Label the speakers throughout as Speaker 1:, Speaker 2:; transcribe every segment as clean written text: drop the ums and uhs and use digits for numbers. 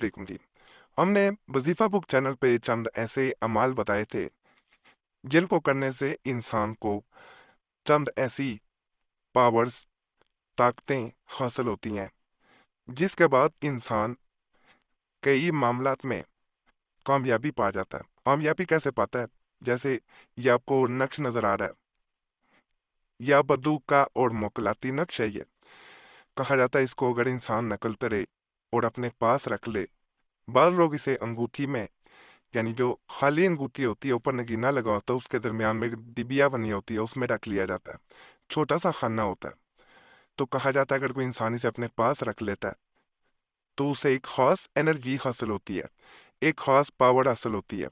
Speaker 1: अलैकुम जी। हमने वजीफा बुक चैनल पे चंद ऐसे अमाल बताए थे जिनको करने से इंसान को चंद ऐसी पावर्स, ताकतें हासिल होती हैं जिसके बाद इंसान कई मामलात में कामयाबी पा जाता है। कामयाबी कैसे पाता है? जैसे ये आपको नक्श नजर आ रहा है, या बंदूक का और मोकलाती नक्श है। ये कहा जाता है इसको अगर इंसान नकल करे और अपने पास रख ले, बाद लोग इसे अंगूठी में, यानी जो खाली अंगूठी होती है ऊपर नगीना लगा होता है उसके दरमियान में डिबिया बनी होती है, उसमें रख लिया जाता है। छोटा सा खाना होता है। तो कहा जाता है अगर कोई इंसान इसे अपने पास रख लेता है तो उसे एक खास एनर्जी हासिल होती है, एक खास पावर हासिल होती है।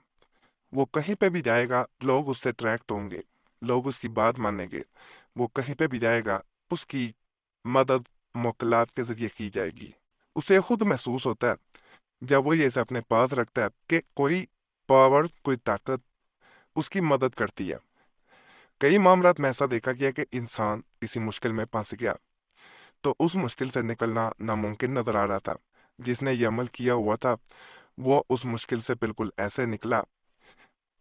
Speaker 1: वो कहीं पे भी जाएगा लोग उससे अट्रैक्ट होंगे, लोग उसकी बात मानेंगे। वो कहीं पे भी जाएगा उसकी मदद मोकलात के जरिए की जाएगी। उसे खुद महसूस होता है जब वो ये इसे अपने पास रखता है कि कोई पावर, कोई ताकत उसकी मदद करती है। कई मामलात में ऐसा देखा गया कि इंसान किसी मुश्किल में फंस गया तो उस मुश्किल से निकलना नामुमकिन नजर आ रहा था। जिसने ये अमल किया हुआ था वो उस मुश्किल से बिल्कुल ऐसे निकला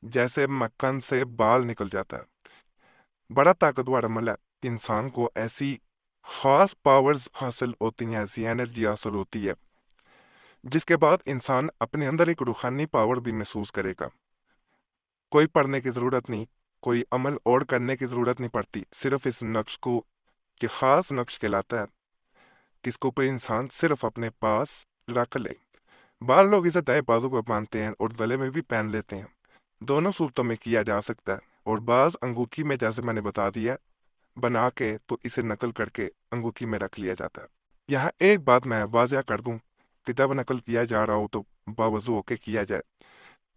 Speaker 1: जैसे मक्खन से बाल निकल जाता है। बड़ा ताकतवर अमल है। इंसान को ऐसी खास पावर्स हासिल होती हैं, ऐसी एनर्जी हासिल होती है जिसके बाद इंसान अपने अंदर एक रूहानी पावर भी महसूस करेगा। कोई पढ़ने की जरूरत नहीं, कोई अमल और करने की जरूरत नहीं पड़ती, सिर्फ इस नक्श को, कि खास नक्श कहलाता है किसको ऊपर इंसान सिर्फ अपने पास रख ले। बाल लोग इसे दाएं बाजू पर बांधते हैं और गले में भी पहन लेते हैं। दोनों सूरतों में किया जा सकता है। और बाज अंगूठी में, जैसे मैंने बता दिया, बना के तो इसे नकल करके अंगूठी में रख लिया जाता है। यहाँ एक बात मैं वाजिया कर दूं कि जब नकल किया जा रहा हो तो बावजू होके किया जाए।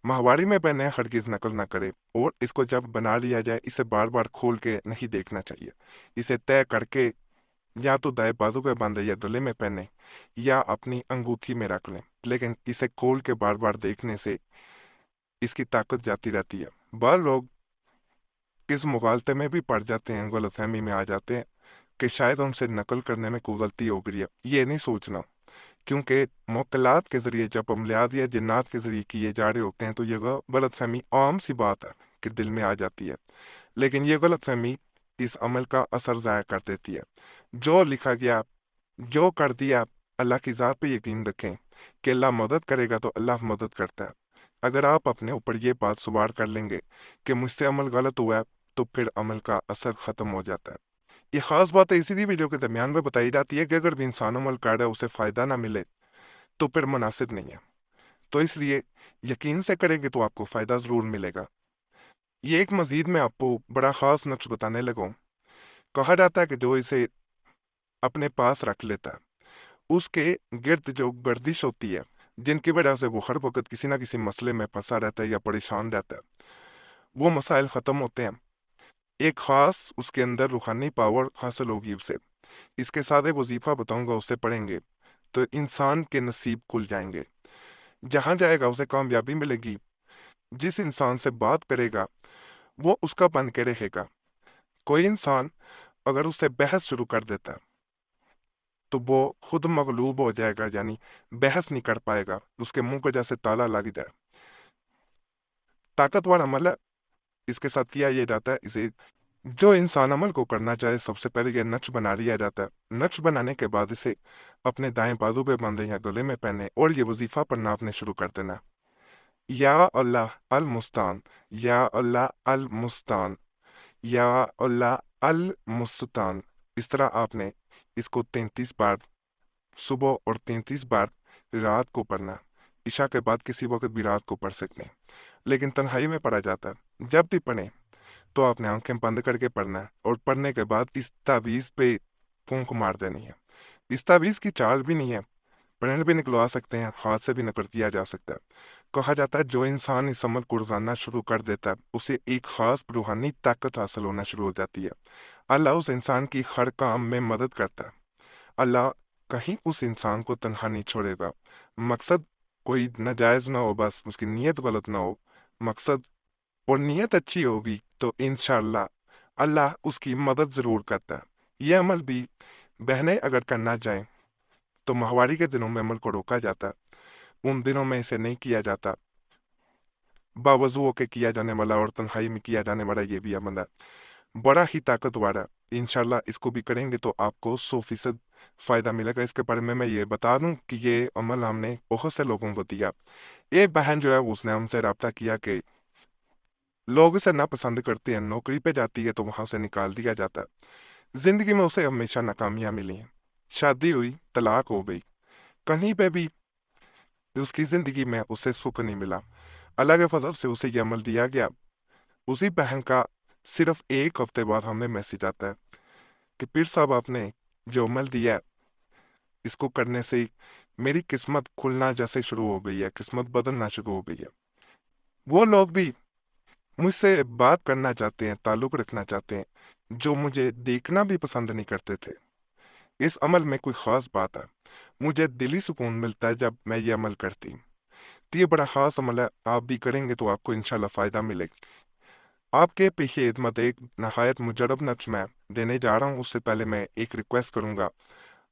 Speaker 1: माहवारी में बने हरगिज नकल ना करे, और इसको जब बना लिया जाए इसे बार बार खोल के नहीं देखना चाहिए। इसे तय करके या तो दाएं बाजू पे बांधे या गले में पहने या अपनी अंगूठी में रख लें, लेकिन इसे खोल के बार बार देखने से इसकी ताकत जाती रहती है। बार लोग इस मुगालते में भी पड़ जाते हैं, गलतफहमी में आ जाते हैं कि शायद उनसे नकल करने में कोई गलती हो गई है। ये नहीं सोचना, क्योंकि मुवक्किलात के जरिए जब अमलियात या जिन्नात के जरिए किए जा रहे होते हैं तो ये गलतफहमी आम सी बात है कि दिल में आ जाती है। लेकिन ये गलतफहमी इस अमल का असर ज़ाया कर देती है। जो लिखा गया, जो कर दिया, अल्लाह की ज़ात पे यकीन रखें कि अल्लाह मदद करेगा तो अल्लाह मदद करता है। अगर आप अपने ऊपर ये बात सवार कर लेंगे कि मुझसे अमल गलत हुआ है, तो फिर अमल का असर ख़त्म हो जाता है। ये खास बात है इसीलिए वीडियो के दरमियान में बताई जाती है कि अगर भी इंसान अमल कर रहा है उसे फ़ायदा ना मिले तो फिर मुनासिब नहीं है। तो इसलिए यकीन से करेंगे तो आपको फ़ायदा ज़रूर मिलेगा। ये एक मजीद में आपको बड़ा ख़ास नक्श बताने लगूँ। कहा जाता है कि जो इसे अपने पास रख लेता है उसके गिर्द जो गर्दिश होती है, जिनकी वजह से वो हर वक्त किसी ना किसी मसले में फंसा रहता है या परेशान रहता है, वो मसाइल ख़त्म होते हैं। एक ख़ास उसके अंदर रूहानी पावर हासिल होगी उसे। इसके साथ एक वजीफ़ा बताऊंगा, उसे पढ़ेंगे तो इंसान के नसीब खुल जाएंगे। जहां जाएगा उसे कामयाबी मिलेगी। जिस इंसान से बात करेगा वो उसका बन के रहेगा। कोई इंसान अगर उससे बहस शुरू कर देता है तो वो खुद मगलूब हो जाएगा, यानी बहस नहीं कर पाएगा, उसके मुंह को जैसे ताला लग जाए। ताकतवर अमल है। इसके साथ किया ये जाता है, इसे जो इंसान अमल को करना चाहे सबसे पहले ये नक्श बना लिया जाता है। नक्श बनाने के बाद इसे अपने दाएं बाजू पे बांधे या गले में पहने और ये वजीफा पढ़ना आपने शुरू कर देना। या अल्लाह अल मुस्तान, या अल्लाह अल मुस्तान, या अल्लाह अल मुस्तान। इस तरह आपने इसको 33 बार सुबह और 33 बार रात को पढ़ना। इशा के बाद किसी वक्त भी रात को पढ़ सकते हैं, लेकिन तन्हाई में पढ़ा जाता है। जब भी पढ़े तो आपने आंखें बंद करके पढ़ना है और पढ़ने के बाद इस तावीज़ पे फूंक मार देनी है। इस तावीज़ की चाल भी नहीं है, प्रण भी निकलवा सकते हैं, हाथ से भी नकल किया जा सकता है। कहा जाता है जो इंसान इस अमल को रोजाना शुरू कर देता है उसे एक खास रूहानी ताकत हासिल होना शुरू हो जाती है। अल्लाह उस इंसान की हर काम में मदद करता है। अल्लाह कहीं उस इंसान को तनहा नहीं छोड़ेगा। मकसद कोई नाजायज ना हो, बस उसकी नीयत गलत ना हो। मकसद और नीयत अच्छी होगी तो इंशाअल्लाह अल्लाह उसकी मदद जरूर करता है। यह अमल भी बहनें अगर करना चाहें तो माहवारी के दिनों में अमल को रोका जाता है। उन दिनों में इसे नहीं किया जाता, बावजूद होके किया जाने वाला और तन्हाई में किया जाने वाला ये भी अमल है, बड़ा ही ताकतवर है। इंशाल्लाह इसको भी करेंगे तो आपको 100% फायदा मिलेगा। इसके बारे में मैं ये बता दूं कि ये अमल हमने बहुत से लोगों को दिया। एक बहन जो है उसने हमसे रब्ता किया कि लोग इसे नापसंद करते हैं, नौकरी पे जाती है तो वहां से निकाल दिया जाता है, जिंदगी में उसे हमेशा नाकामियां मिली हैं, शादी हुई, तलाक हो गई, कहीं पे भी उसकी जिंदगी में उसे सुख नहीं मिला। अल्लाह के फजल से उसे ये अमल दिया गया। उसी बहन का सिर्फ एक हफ्ते बाद हमें मैसेज आता है कि पीर साहब आपने जो अमल दिया है, इसको करने से ही मेरी किस्मत खुलना जैसे शुरू हो गई है, किस्मत बदलना शुरू हो गई है। वो लोग भी मुझसे बात करना चाहते हैं, ताल्लुक रखना चाहते हैं, जो मुझे देखना भी पसंद नहीं करते थे। इस अमल में कोई खास बात है, मुझे दिली सुकून मिलता है जब मैं ये अमल करती हूँ। तो ये बड़ा खास अमल है, आप भी करेंगे तो आपको इंशाल्लाह फ़ायदा मिलेगा। आपके पेशे खिदमत एक नहायत मुजरब नक्श मैं देने जा रहा हूँ। उससे पहले मैं एक रिक्वेस्ट करूंगा,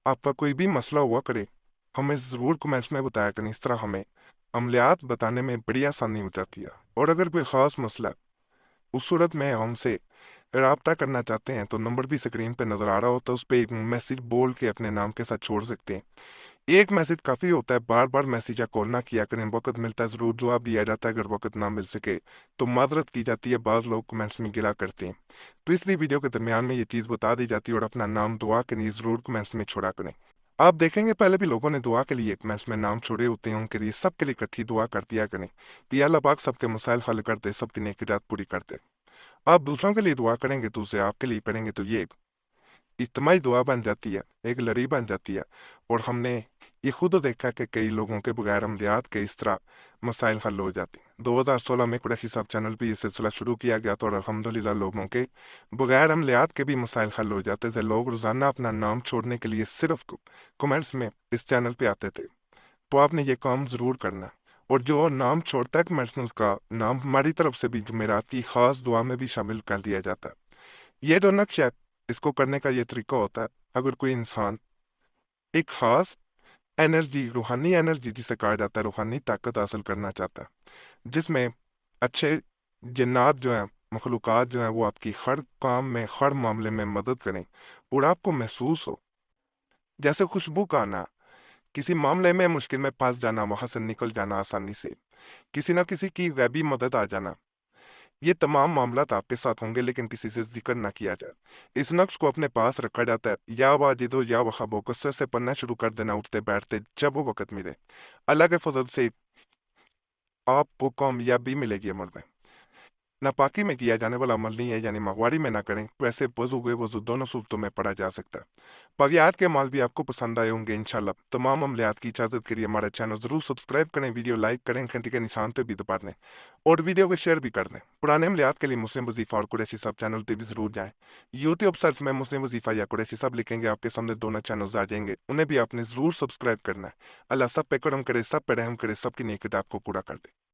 Speaker 1: आपका कोई भी मसला हुआ करे हमें ज़रूर कमेंट्स में बताया करें। इस तरह हमें अमलियात बताने में बड़ी आसानी हो जाती है। और अगर कोई ख़ास मसला है, उस सूरत में हमसे राब्ता करना चाहते हैं तो नंबर भी स्क्रीन पे नज़र आ रहा होता है, उस पर एक मैसेज बोल के अपने नाम के साथ छोड़ सकते हैं। एक मैसेज काफ़ी होता है, बार बार मैसेज या कॉल ना किया करें। वक्त मिलता है ज़रूर जवाब दिया जाता है, अगर वक्त ना मिल सके तो माजरत की जाती है। बाज़ लोग कमेंट्स में गिला करते हैं, तो इसलिए वीडियो के दरमियान में ये चीज़ बता दी जाती है। और अपना नाम दुआ के लिए ज़रूर कमेंट्स में छोड़ा करें। आप देखेंगे पहले भी लोगों ने दुआ के लिए कमेंट्स में नाम छोड़े होते हैं, उनके लिए सबके लिए इकट्ठी दुआ कर दिया करें कि अल्लाह पाक सबके मसाइल हल कर दे, सबकी नेकियात पूरी कर दे। आप दूसरों के लिए दुआ करेंगे तो उसे आपके लिए करेंगे तो ये इज्तिमाई दुआ बन जाती है, एक लड़ी बन जाती है। और हमने ये खुद देखा कि कई लोगों के बगैर अमलियात के इस तरह मसाइल हल हो जाते हैं। 2016 में कुरैशी साहब चैनल पर यह सिलसिला शुरू किया गया था और अल्हम्दुलिल्लाह लोगों के बगैर अमलियात के भी मसाइल हल हो जाते थे। लोग रोज़ाना अपना नाम छोड़ने के लिए सिर्फ कमेंट्स में इस चैनल पे आते थे। तो आपने ये काम ज़रूर करना है। और जो नाम छोड़ता है कमेंट्स में, उसका नाम हमारी तरफ से भी जुमेरात की खास दुआ में भी शामिल कर दिया जाता है। ये जो नक्श है, इसको करने का ये तरीका होता है, अगर कोई इंसान एक खास एनर्जी, रूहानी एनर्जी जिसे कहा जाता है, रूहानी ताकत हासिल करना चाहता है, जिसमें अच्छे जिन्नात जो हैं, मखलूक़ात जो हैं, वो आपकी हर काम में, हर मामले में मदद करें और आपको महसूस हो जैसे खुशबू का आना, किसी मामले में मुश्किल में फंस जाना, वहां से निकल जाना आसानी से, किसी न किसी की गैबी मदद आ जाना, ये तमाम मामलात आपके साथ होंगे लेकिन किसी से जिक्र ना किया जाए। इस नक्श को अपने पास रखा जाता है, या वाजिदो या वहाबो, कसरत से पढ़ना शुरू कर देना उठते बैठते जब वो वक्त मिले। अल्लाह के फजल से आपको कामयाबी मिलेगी अमल में। नापाकी में किया जाने वाला अमल नहीं है, यानी मगवारी में ना करें। वैसे वजू हुए वजू दोनों सूरतों में पढ़ा जा सकता है। बाकियात के माल भी आपको पसंद आए होंगे इंशाल्लाह। तमाम अमलियात की इजाज़त के लिए हमारा चैनल ज़रूर सब्सक्राइब करें, वीडियो लाइक करें, घंटी के निशान पे भी दबा दें और वीडियो को शेयर भी कर दें। पुराने अमलियात के लिए मुस्लिम वजीफ़ा और कुरैशी साहब चैनल पर भी ज़रूर जाएं। यूट्यूब सर्च में मुस्लिम वजीफ़ा या कुरैशी साहब लिखेंगे, आपके सामने दोनों चैनल आ जाएंगे, उन्हें भी आपने ज़रूर सब्सक्राइब करना है। अल्लाह सब पे करम करे, सब पे रहम करे, सबकी नेकी आपको पूरा कर दे।